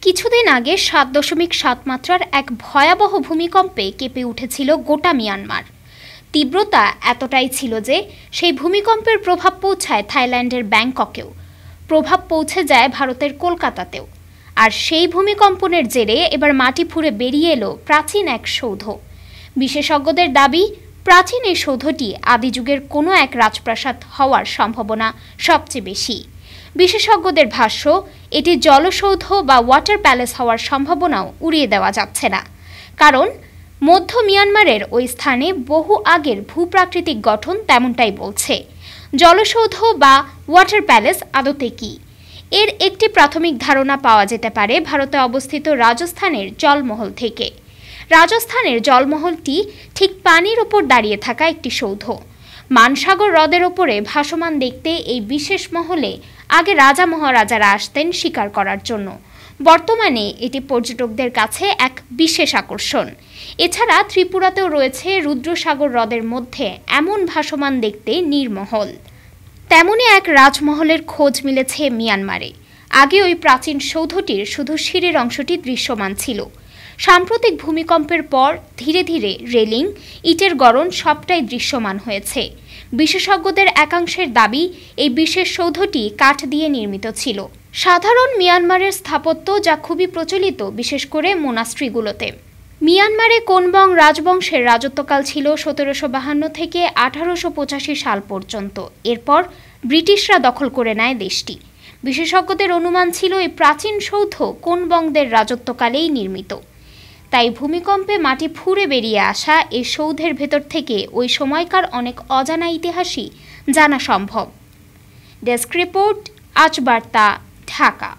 কিছুদিন আগে ৭.৭ মাত্রার এক ভয়াবহ ভূমিকম্পে কেঁপে উঠেছিল গোটা মিয়ানমার। তীব্রতা এতটাই ছিল যে সেই ভূমিকম্পের প্রভাব পৌঁছায় থাইল্যান্ডের ব্যাংককেও, প্রভাব পৌঁছে যায় ভারতের কলকাতাতেও। আর সেই ভূমিকম্পনের জেরে এবার মাটি ফুঁড়ে বেরিয়ে এলো প্রাচীন এক সৌধ। বিশেষজ্ঞদের দাবি, প্রাচীন এই সৌধটি আদিযুগের কোনো এক রাজপ্রাসাদ হওয়ার সম্ভাবনা সবচেয়ে বেশি। বিশেষজ্ঞদের ভাষ্য, এটি জলসৌধ বা ওয়াটার প্যালেস হওয়ার সম্ভাবনাও উড়িয়ে দেওয়া যাচ্ছে না, কারণ মধ্য মিয়ানমারের ওই স্থানে বহু আগের ভূপ্রাকৃতিক গঠন তেমনটাই বলছে। জলসৌধ বা ওয়াটার প্যালেস আদতে কি? এর একটি প্রাথমিক ধারণা পাওয়া যেতে পারে ভারতে অবস্থিত রাজস্থানের জলমহল থেকে। রাজস্থানের জলমহলটি ঠিক পানির ওপর দাঁড়িয়ে থাকা একটি সৌধ। মানসাগর হ্রদের ওপরে ভাসমান দেখতে এই বিশেষ মহলে আগে রাজা মহারাজারা আসতেন শিকার করার জন্য। বর্তমানে এটি পর্যটকদের কাছে এক বিশেষ আকর্ষণ। এছাড়া ত্রিপুরাতেও রয়েছে রুদ্রসাগর হ্রদের মধ্যে এমন ভাসমান দেখতে নীরমহল। তেমনই এক রাজমহলের খোঁজ মিলেছে মিয়ানমারে। আগে ওই প্রাচীন সৌধটির শুধু সিঁড়ির অংশটি দৃশ্যমান ছিল। সাম্প্রতিক ভূমিকম্পের পর ধীরে ধীরে রেলিং, ইটের গড়ন সবটাই দৃশ্যমান হয়েছে। বিশেষজ্ঞদের একাংশের দাবি, এই বিশেষ সৌধটি কাঠ দিয়ে নির্মিত ছিল। সাধারণ মিয়ানমারের স্থাপত্য যা খুবই প্রচলিত, বিশেষ করে মোনাস্ট্রিগুলোতে। মিয়ানমারে কোনবং রাজবংশের রাজত্বকাল ছিল ১৭৫২ থেকে ১৮৮৫ সাল পর্যন্ত। এরপর ব্রিটিশরা দখল করে নেয় দেশটি। বিশেষজ্ঞদের অনুমান ছিল এই প্রাচীন সৌধ কোনবংদের রাজত্বকালেই নির্মিত। তাই ভূমিকম্পে মাটি ফুঁড়ে বেরিয়ে আসা এই সৌধের ভেতর থেকে ওই সময়কার অনেক অজানা ইতিহাসই জানা সম্ভব। ডেস্ক রিপোর্ট, আজ বার্তা, ঢাকা।